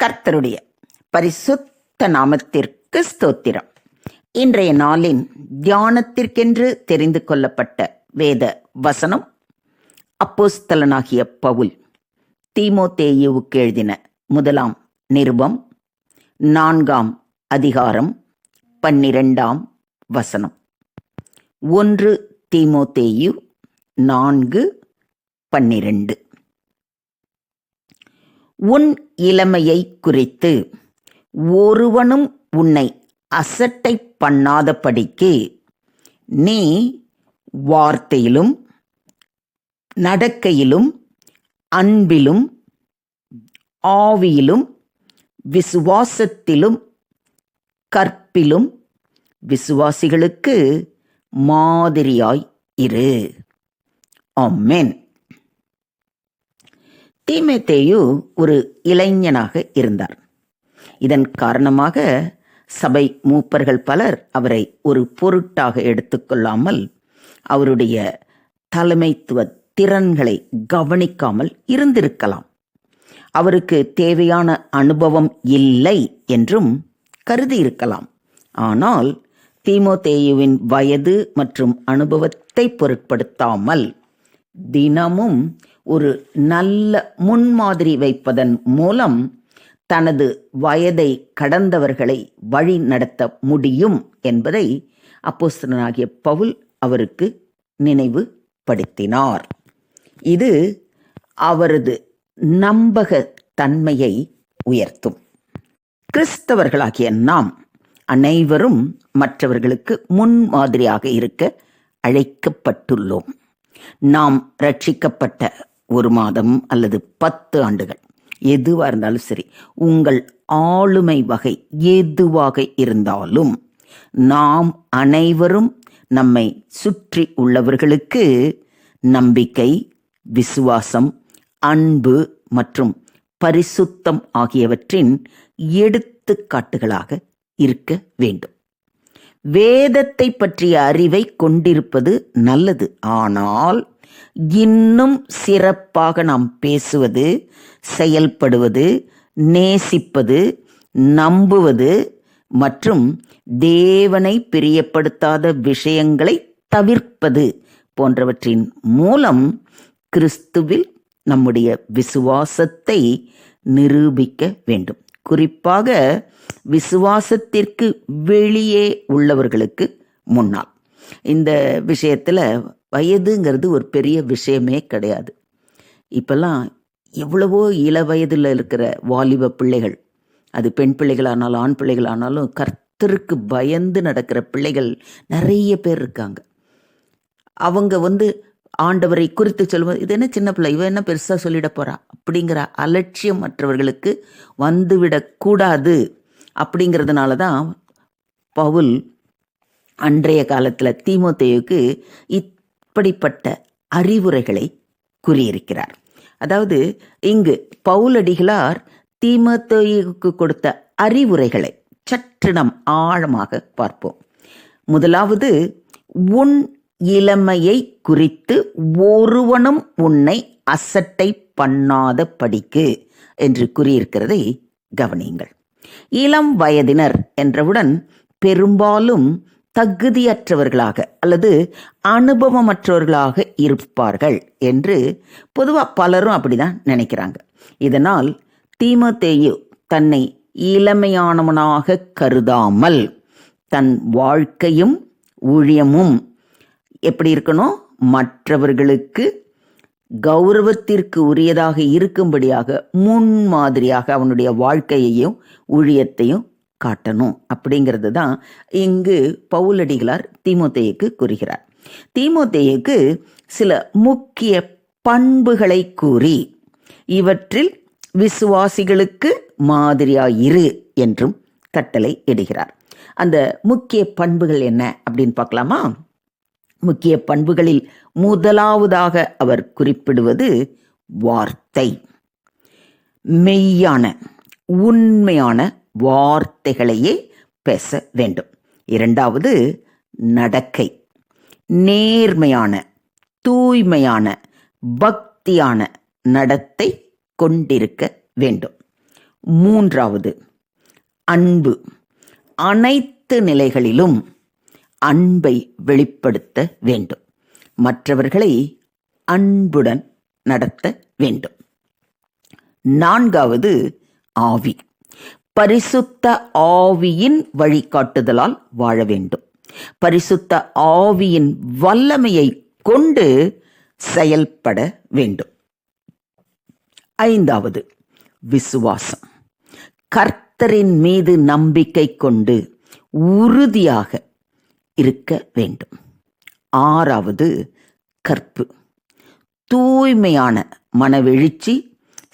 கர்த்தருடைய பரிசுத்த நாமத்திற்கு ஸ்தோத்திரம். இன்றைய நாளின் தியானத்திற்கென்று தெரிந்து கொள்ளப்பட்ட வேத வசனம் அப்போஸ்தலனாகிய பவுல் தீமோத்தேயுவுக்கு எழுதின முதலாம் நிருபம் 4ஆம் அதிகாரம் 12ஆம் வசனம். 1 தீமோத்தேயு 4:12. உன் இளமையை குறித்து ஒருவனும் உன்னை அசட்டை பண்ணாதபடிக்கு நீ வார்த்தையிலும் நடக்கையிலும் அன்பிலும் ஆவியிலும் விசுவாசத்திலும் கற்பிலும் விசுவாசிகளுக்கு மாதிரியாய் இரு. ஆமென். தீமோத்தேயு ஒரு இளைஞனாக இருந்தார். இதன் காரணமாக சபை மூப்பர்கள் பலர் அவரை ஒரு பொருட்டாக எடுத்துக்கொள்ளாமல் அவருடைய தலைமைத்துவ திறன்களை கவனிக்காமல் இருந்திருக்கலாம். அவருக்கு தேவையான அனுபவம் இல்லை என்றும் கருதி இருக்கலாம். ஆனால் தீமோத்தேயுவின் வயது மற்றும் அனுபவத்தை பொருட்படுத்தாமல் தினமும் ஒரு நல்ல முன்மாதிரி வைப்பதன் மூலம் தனது வயதை கடந்தவர்களை வழி நடத்த முடியும் என்பதை அப்போஸ்தலனாகிய பவுல் அவருக்கு நினைவுபடுத்தினார். இது அவரது நம்பகத்தன்மையை உயர்த்தும். கிறிஸ்தவர்களாகிய நாம் அனைவரும் மற்றவர்களுக்கு முன்மாதிரியாக இருக்க அழைக்கப்பட்டுள்ளோம். நாம் ரட்சிக்கப்பட்ட 1 மாதம் அல்லது 10 ஆண்டுகள் எதுவாக இருந்தாலும் சரி, உங்கள் ஆளுமை வகை எதுவாக இருந்தாலும் நாம் அனைவரும் நம்மை சுற்றி உள்ளவர்களுக்கு நம்பிக்கை, விசுவாசம், அன்பு மற்றும் பரிசுத்தம் ஆகியவற்றின் எடுத்துக்காட்டுகளாக இருக்க வேண்டும். வேதத்தை பற்றிய அறிவை கொண்டிருப்பது நல்லது. ஆனால் இன்னும் சிறப்பாக நாம் பேசுவது, செயல்படுவது, நேசிப்பது, நம்புவது மற்றும் தேவனை பிரியப்படுத்தாத விஷயங்களை தவிர்ப்பது போன்றவற்றின் மூலம் கிறிஸ்துவில் நம்முடைய விசுவாசத்தை நிரூபிக்க வேண்டும். குறிப்பாக விசுவாசத்திற்கு வெளியே உள்ளவர்களுக்கு முன்னால். இந்த விஷயத்தில் வயதுங்கிறது ஒரு பெரிய விஷயமே கிடையாது. இப்பெல்லாம் எவ்வளவோ இள வயதில் இருக்கிற வாலிப பிள்ளைகள், அது பெண் பிள்ளைகளானாலும் ஆண் பிள்ளைகளானாலும் கர்த்தருக்கு பயந்து நடக்கிற பிள்ளைகள் நிறைய பேர் இருக்காங்க. அவங்க ஆண்டவரை குறித்து சொல்லும்போது, இது என்ன சின்ன பிள்ளை, இவன் என்ன பெருசாக சொல்லிட போறா அப்படிங்கிற அலட்சியம் மற்றவர்களுக்கு வந்துவிடக்கூடாது. அப்படிங்கிறதுனால தான் பவுல் அன்றைய காலத்தில் தீமோத்தேயுக்கு இப்படிப்பட்ட அறிவுரைகளை கூறியிருக்கிறார். அதாவது இங்கு பவுலடிகளார் தீமோத்தேயுக்கு கொடுத்த அறிவுரைகளை சற்று நாம் ஆழமாக பார்ப்போம். முதலாவது, உன் இளமையை குறித்து ஒருவனும் உன்னை அசட்டை பண்ணாத படிக்கு என்று கூறியிருக்கிறதை கவனியுங்கள். இளம் வயதினர் என்றவுடன் பெரும்பாலும் தகுதியற்றவர்களாக அல்லது அனுபவமற்றவர்களாக இருப்பார்கள் என்று பொதுவாக பலரும் அப்படிதான் நினைக்கிறாங்க. இதனால் தீமோத்தேயு தன்னை இளமையானவனாக கருதாமல் தன் வாழ்க்கையும் ஊழியமும் எப்படி இருக்கணும், மற்றவர்களுக்கு கௌரவத்திற்கு உரியதாக இருக்கும்படியாக முன்மாதிரியாக அவனுடைய வாழ்க்கையையும் ஊழியத்தையும் காட்டணும். அப்படிங்கிறது தான் இங்கு பவுலடிகளார் தீமோத்தேயுக்கு கூறுகிறார். தீமோத்தேயுக்கு சில முக்கிய பண்புகளை கூறி இவற்றில் விசுவாசிகளுக்கு மாதிரியாயிரு என்றும் கட்டளை இடுகிறார். அந்த முக்கிய பண்புகள் என்ன அப்படின்னு பார்க்கலாமா? முக்கிய பண்புகளில் முதலாவதாக அவர் குறிப்பிடுவது வார்த்தை. மெய்யான உண்மையான வார்த்தைகளையே பேச வேண்டும். இரண்டாவது, நடக்கை. நேர்மையான, தூய்மையான, பக்தியான நடத்தை கொண்டிருக்க வேண்டும். மூன்றாவது, அன்பு. அனைத்து நிலைகளிலும் அன்பை வெளிப்படுத்த வேண்டும். மற்றவர்களை அன்புடன் நடத்த வேண்டும். நான்காவது, ஆவி. பரிசுத்த ஆவியின் வழிகாட்டுதலால் வாழ வேண்டும். பரிசுத்த ஆவியின் வல்லமையை கொண்டு செயல்பட வேண்டும். ஐந்தாவது, விசுவாசம். கர்த்தரின் மீது நம்பிக்கை கொண்டு உறுதியாக இருக்க வேண்டும். ஆறாவது, கற்பு. தூய்மையான மனவெழுச்சி,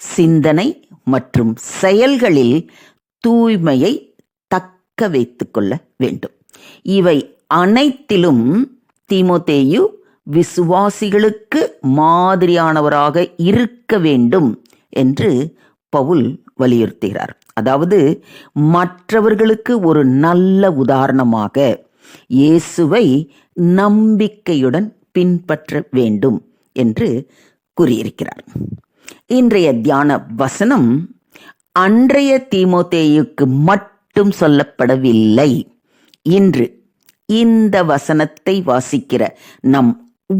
சிந்தனை மற்றும் செயல்களில் தூய்மையை தக்க வைத்துக் கொள்ள வேண்டும். இவை அனைத்திலும் தீமோத்தேயு விசுவாசிகளுக்கு மாதிரியானவராக இருக்க வேண்டும் என்று பவுல் வலியுறுத்துகிறார். அதாவது மற்றவர்களுக்கு ஒரு நல்ல உதாரணமாக இயேசுவை நம்பிக்கையுடன் பின்பற்ற வேண்டும் என்று கூறியிருக்கிறார். இன்றைய தியான வசனம் அன்றைய தீமோத்தேயுக்கு மட்டும் சொல்லப்படவில்லை. இன்று இந்த வசனத்தை வாசிக்கிற நம்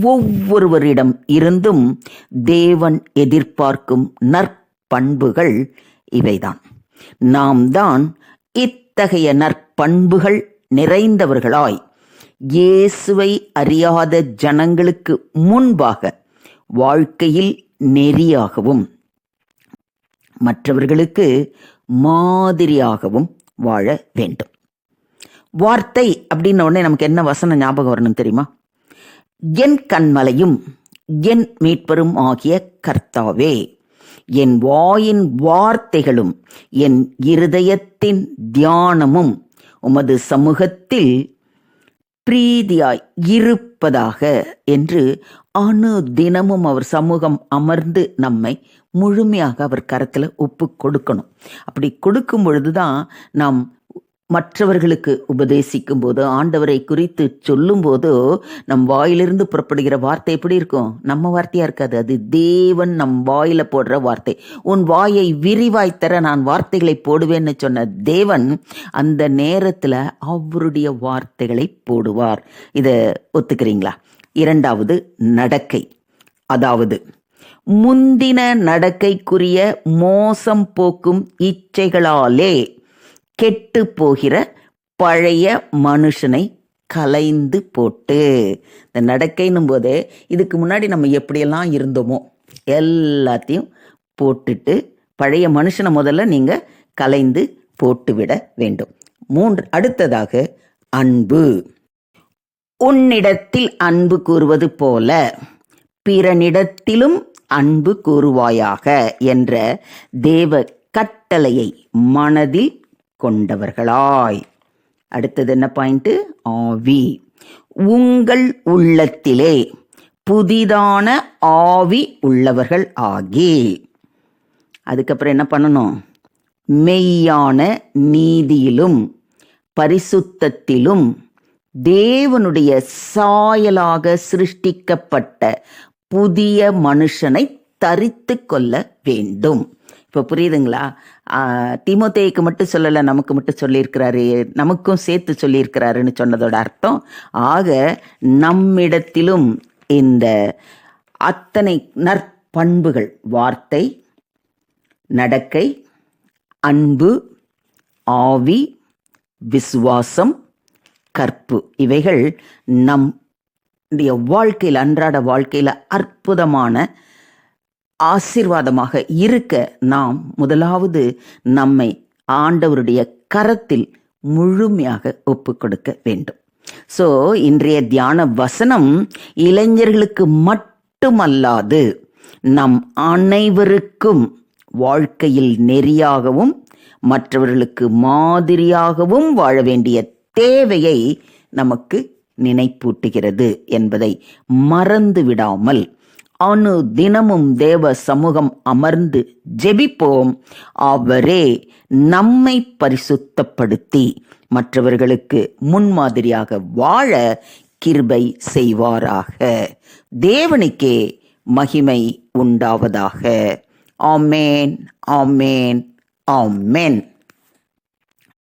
ஒவ்வொருவரிடம் இருந்தும் தேவன் எதிர்பார்க்கும் நற்பண்புகள் இவைதான். நாம் தான் இத்தகைய நற்பண்புகள் நிறைந்தவர்களாய் இயேசுவை அறியாத ஜனங்களுக்கு முன்பாக வாழ்க்கையில் நெறியாகவும் மற்றவர்களுக்கு மாதிரியாகவும் வாழ வேண்டும். வார்த்தை அப்படின்ன உடனே நமக்கு என்ன வசனம் ஞாபகம் வரணும் தெரியுமா? என் கன்மலையும் என் மீட்பரும் ஆகிய கர்த்தாவே, என் வாயின் வார்த்தைகளும் என் இருதயத்தின் தியானமும் உமது சமூகத்தில் பிரீதியாய் இருப்பதாக என்று அனுதினமும் அவர் சமூகம் அமர்ந்து நம்மை முழுமையாக அவர் கரத்தில் ஒப்பு கொடுக்கணும். அப்படி கொடுக்கும் பொழுதுதான் நாம் மற்றவர்களுக்கு உபதேசிக்கும் போது, ஆண்டவரை குறித்து சொல்லும் போதோ நம் வாயிலிருந்து புறப்படுகிற வார்த்தை எப்படி இருக்கும்? நம்ம வார்த்தையா இருக்காது, அது தேவன் நம் வாயில போடுற வார்த்தை. உன் வாயை விரிவாய் தர நான் வார்த்தைகளை போடுவேன்னு சொன்ன தேவன் அந்த நேரத்துல அவருடைய வார்த்தைகளை போடுவார். இதை ஒத்துக்கிறீங்களா? இரண்டாவது, நடக்கை. அதாவது முந்தின நடக்கைக்குரிய மோசம் போக்கும் இச்சைகளாலே கெட்டு போகிற பழைய மனுஷனை கலைந்து போட்டு. இந்த நடக்கைன்னும் போதே இதுக்கு முன்னாடி நம்ம எப்படியெல்லாம் இருந்தோமோ எல்லாத்தையும் போட்டுட்டு பழைய மனுஷனை முதல்ல நீங்க கலைந்து போட்டுவிட வேண்டும். அடுத்ததாக, அன்பு. உன்னிடத்தில் அன்பு கூறுவது போல பிறனிடத்திலும் அன்பு கூறுவாயாக என்ற தேவ கட்டளையை மனதில் கொண்டவர்களாய். அடுத்தது என்ன பாயிண்ட்? ஆவி. உங்கள் உள்ளத்திலே புதிதான ஆவி உள்ளவர்கள் ஆகி. அதுக்கப்புறம் என்ன பண்ணணும்? மெய்யான நீதியிலும் பரிசுத்தத்திலும் தேவனுடைய சாயலாக சிருஷ்டிக்கப்பட்ட புதிய மனுஷனை தரித்து கொள்ள வேண்டும். இப்போ புரியுதுங்களா? தீமோத்தேயுக்கு மட்டும் சொல்லலை, நமக்கு மட்டும் சொல்லியிருக்கிறாரு, நமக்கும் சேர்த்து சொல்லியிருக்கிறாருன்னு சொன்னதோட அர்த்தம், ஆக நம்மிடத்திலும் இந்த அத்தனை நற்பண்புகள், வார்த்தை, நடக்கை, அன்பு, ஆவி, விசுவாசம், கற்பு, இவைகள் நம்முடைய வாழ்க்கையில், அன்றாட வாழ்க்கையில் அற்புதமான ஆசீர்வாதமாக இருக்க நாம் முதலாவது நம்மை ஆண்டவருடைய கரத்தில் முழுமையாக ஒப்பு கொடுக்க வேண்டும். ஸோ இன்றைய தியான வசனம் இளைஞர்களுக்கு மட்டுமல்லாது நம் அனைவருக்கும் வாழ்க்கையில் நெறியாகவும் மற்றவர்களுக்கு மாதிரியாகவும் வாழ வேண்டிய தேவையை நமக்கு நினைப்பூட்டுகிறது என்பதை மறந்து விடாமல் அனுதினமும் தேவ சமூகம் அமர்ந்து ஜெபிப்போம். அவரே நம்மை பரிசுத்தப்படுத்தி மற்றவர்களுக்கு முன்மாதிரியாக வாழ கிருபை செய்வாராக. தேவனுக்கே மகிமை உண்டாவதாக. ஆமேன், ஆமேன், ஆமென்.